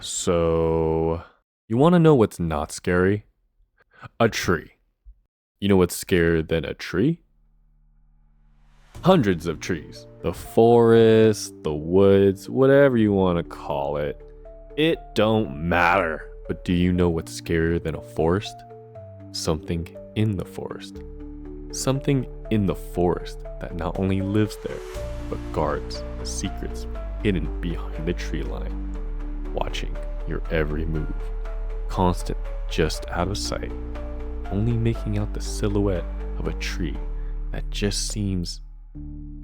So, you want to know what's not scary? A tree. You know what's scarier than a tree? Hundreds of trees. The forest, the woods, whatever you want to call it. It don't matter. But do you know what's scarier than a forest? Something in the forest. Something in the forest that not only lives there, but guards the secrets hidden behind the tree line, watching your every move. Constant, just out of sight, only making out the silhouette of a tree that just seems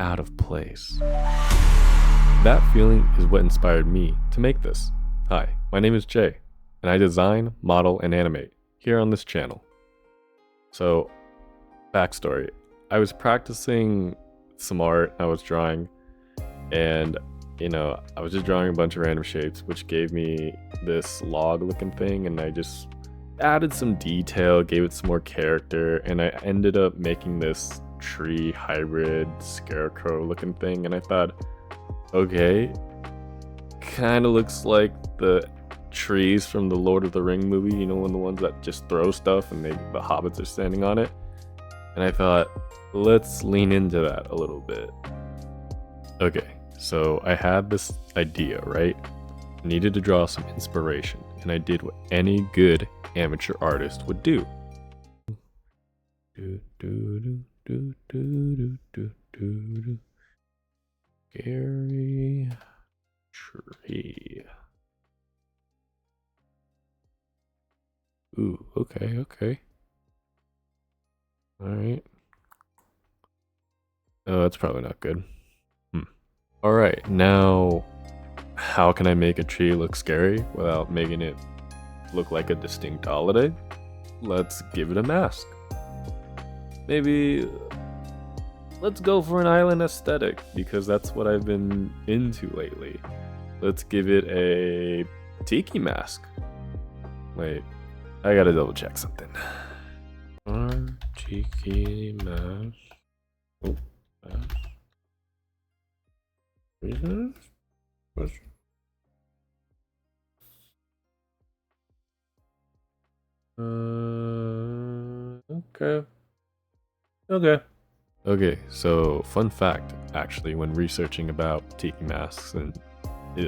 out of place. That feeling is what inspired me to make this. Hi, my name is Jay, and I design, model, and animate here on this channel. So, backstory. I was practicing some art I was drawing, and I was just drawing a bunch of random shapes, which gave me this log looking thing, and I just added some detail, gave it some more character, and I ended up making this tree hybrid scarecrow looking thing. And I thought, okay, kind of looks like the trees from the Lord of the Ring movie, when the ones that just throw stuff and the hobbits are standing on it. And I thought, let's lean into that a little bit. Okay, so I had this idea, right? I needed to draw some inspiration, and I did what any good amateur artist would do. Scary tree. Ooh, okay. Alright. Oh, that's probably not good. Alright, now how can I make a tree look scary without making it look like a distinct holiday? Let's give it a mask. Maybe let's go for an island aesthetic, because that's what I've been into lately. Let's give it a tiki mask. Wait, I gotta double check something. Tiki mask. Oh, mask. Okay, so fun fact, actually, when researching about tiki masks and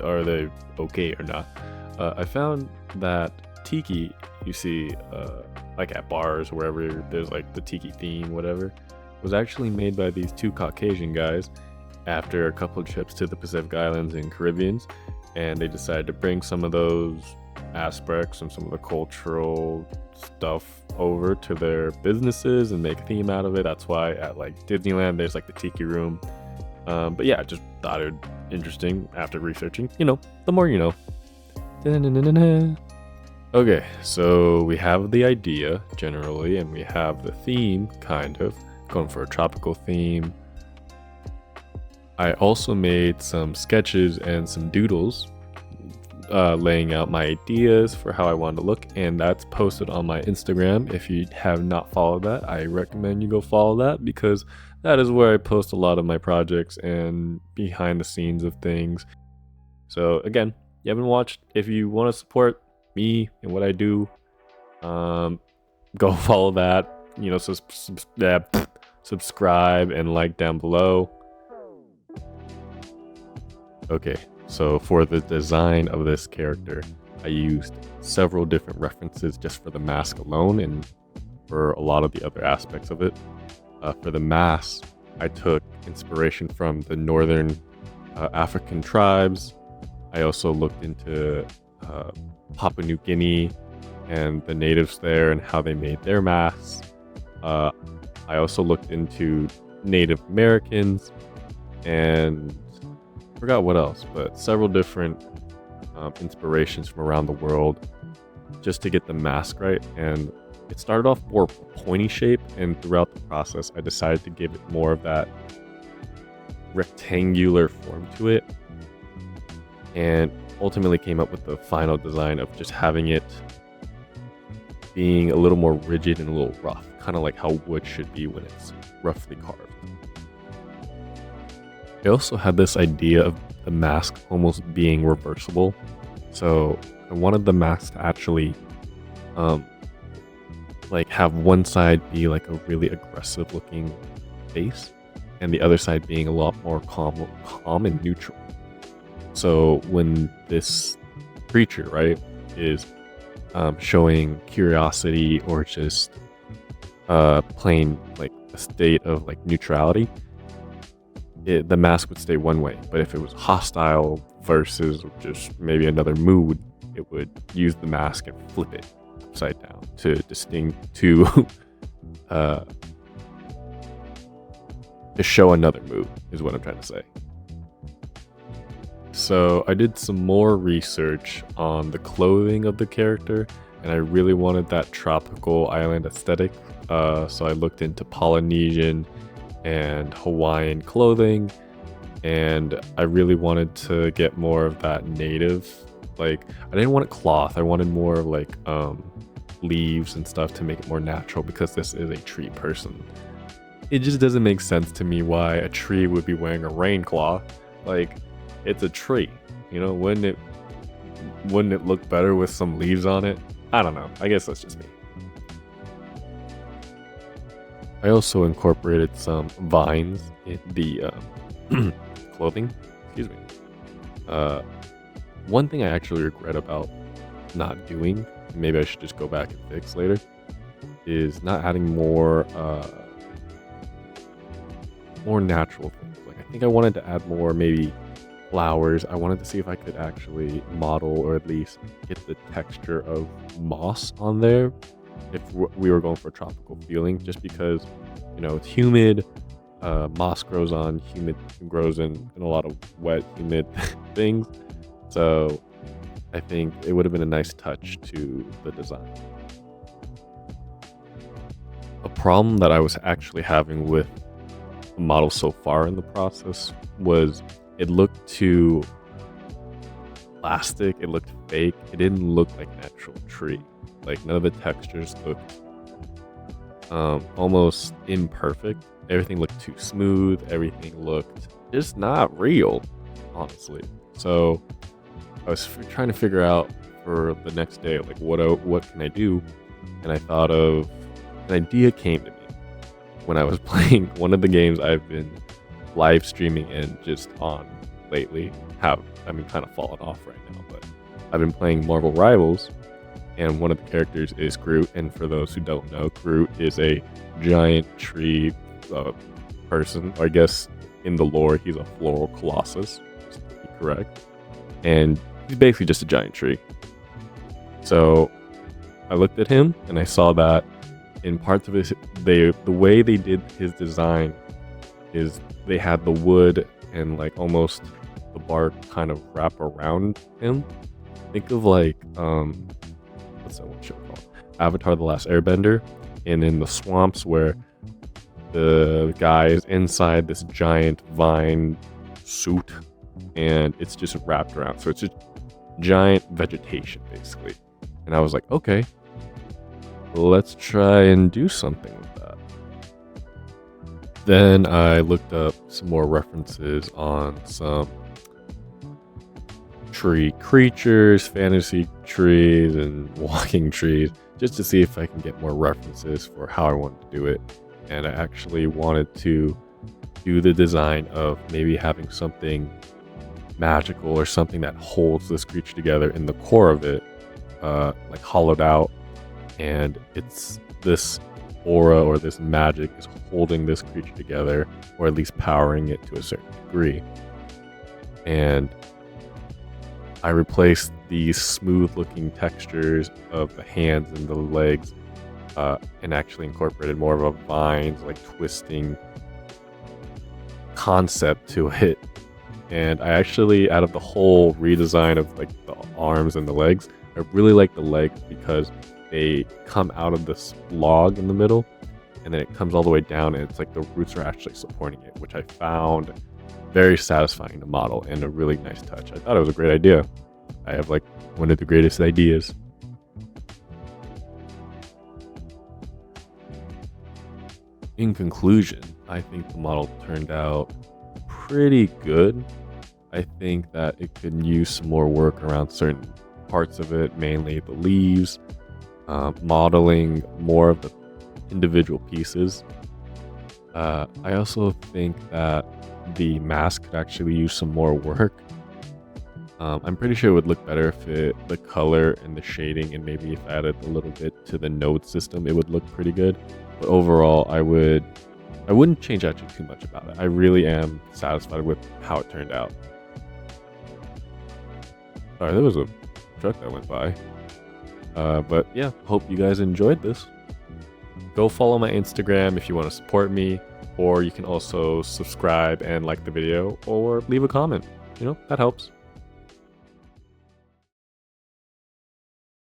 are they okay or not, I found that tiki, you see, like at bars or wherever there's like the tiki theme, whatever, was actually made by these two Caucasian guys after a couple of trips to the Pacific Islands and Caribbeans, and they decided to bring some of those aspects and some of the cultural stuff over to their businesses and make a theme out of it. That's why at like Disneyland there's like the tiki room. But yeah, just thought it interesting after researching. The more you know. Okay, so we have the idea generally, and we have the theme kind of going for a tropical theme. I also made some sketches and some doodles laying out my ideas for how I wanted to look, and that's posted on my Instagram. If you have not followed that, I recommend you go follow that, because that is where I post a lot of my projects and behind the scenes of things. So again, you haven't watched, if you want to support me and what I do, go follow that. Subscribe and like down below. Okay, so for the design of this character, I used several different references just for the mask alone and for a lot of the other aspects of it. For the mask, I took inspiration from the northern African tribes. I also looked into Papua New Guinea and the natives there and how they made their masks. I also looked into Native Americans and forgot what else, but several different inspirations from around the world just to get the mask right. And it started off more pointy shape, and throughout the process I decided to give it more of that rectangular form to it, and ultimately came up with the final design of just having it being a little more rigid and a little rough, kind of like how wood should be when it's roughly carved. I also had this idea of the mask almost being reversible. So I wanted the mask to actually um like have one side be like a really aggressive looking face and the other side being a lot more calm and neutral. So when this creature, right, is showing curiosity or just plain like a state of like neutrality, the mask would stay one way. But if it was hostile versus just maybe another mood, it would use the mask and flip it upside down to distinct uh, to show another mood is what I'm trying to say. So I did some more research on the clothing of the character, and I really wanted that tropical island aesthetic. So I looked into Polynesian and Hawaiian clothing, and I really wanted to get more of that native. Like, I didn't want it cloth. I wanted more like leaves and stuff to make it more natural because this is a tree person. It just doesn't make sense to me why a tree would be wearing a rain cloth. Like, it's a tree, you know? Wouldn't it look better with some leaves on it? I don't know. I guess that's just me. I also incorporated some vines in the clothing. Excuse me. One thing I actually regret about not doing, maybe I should just go back and fix later, is not adding more natural things. Like, I think I wanted to add more maybe flowers. I wanted to see if I could actually model or at least get the texture of moss on there if we were going for a tropical feeling, just because, you know, it's humid. Moss grows on humid, grows in a lot of wet, humid things. So I think it would have been a nice touch to the design. A problem that I was actually having with the model so far in the process was it looked too plastic, it looked fake, it didn't look like natural tree. Like, none of the textures looked almost imperfect. Everything looked too smooth, everything looked just not real, honestly. So I was trying to figure out for the next day, like, what can I do? And I thought of an idea came to me when I was playing one of the games I've been live streaming and just on lately. Kind of fallen off right now, but I've been playing Marvel Rivals, and one of the characters is Groot. And for those who don't know, Groot is a giant tree person. I guess in the lore, he's a floral colossus, to be correct. And he's basically just a giant tree. So I looked at him and I saw that in parts of his, the way they did his design is they had the wood and like almost the bark kind of wrap around him. Think of like what's that one show called? Avatar: The Last Airbender, and in the swamps where the guy is inside this giant vine suit and it's just wrapped around. So it's just giant vegetation basically. And I was like, okay, let's try and do something with that. Then I looked up some more references on some tree creatures, fantasy trees, and walking trees, just to see if I can get more references for how I wanted to do it. And I actually wanted to do the design of maybe having something magical or something that holds this creature together in the core of it, like hollowed out, and it's this aura or this magic is holding this creature together, or at least powering it to a certain degree. And I replaced these smooth looking textures of the hands and the legs, and actually incorporated more of a vines, like twisting concept to it. And I actually, out of the whole redesign of like the arms and the legs, I really like the legs because they come out of this log in the middle, and then it comes all the way down, and it's like the roots are actually supporting it, which I found very satisfying to model and a really nice touch. I thought it was a great idea. I have like one of the greatest ideas. In conclusion, I think the model turned out pretty good. I think that it could use some more work around certain parts of it, mainly the leaves, modeling more of the individual pieces. I also think that the mask could actually use some more work. I'm pretty sure it would look better if the color and the shading, and maybe if I added a little bit to the node system, it would look pretty good. But overall, I wouldn't change actually too much about it. I really am satisfied with how it turned out. Sorry, there was a truck that went by. But yeah, hope you guys enjoyed this. Go follow my Instagram if you want to support me, or you can also subscribe and like the video, or leave a comment. That helps.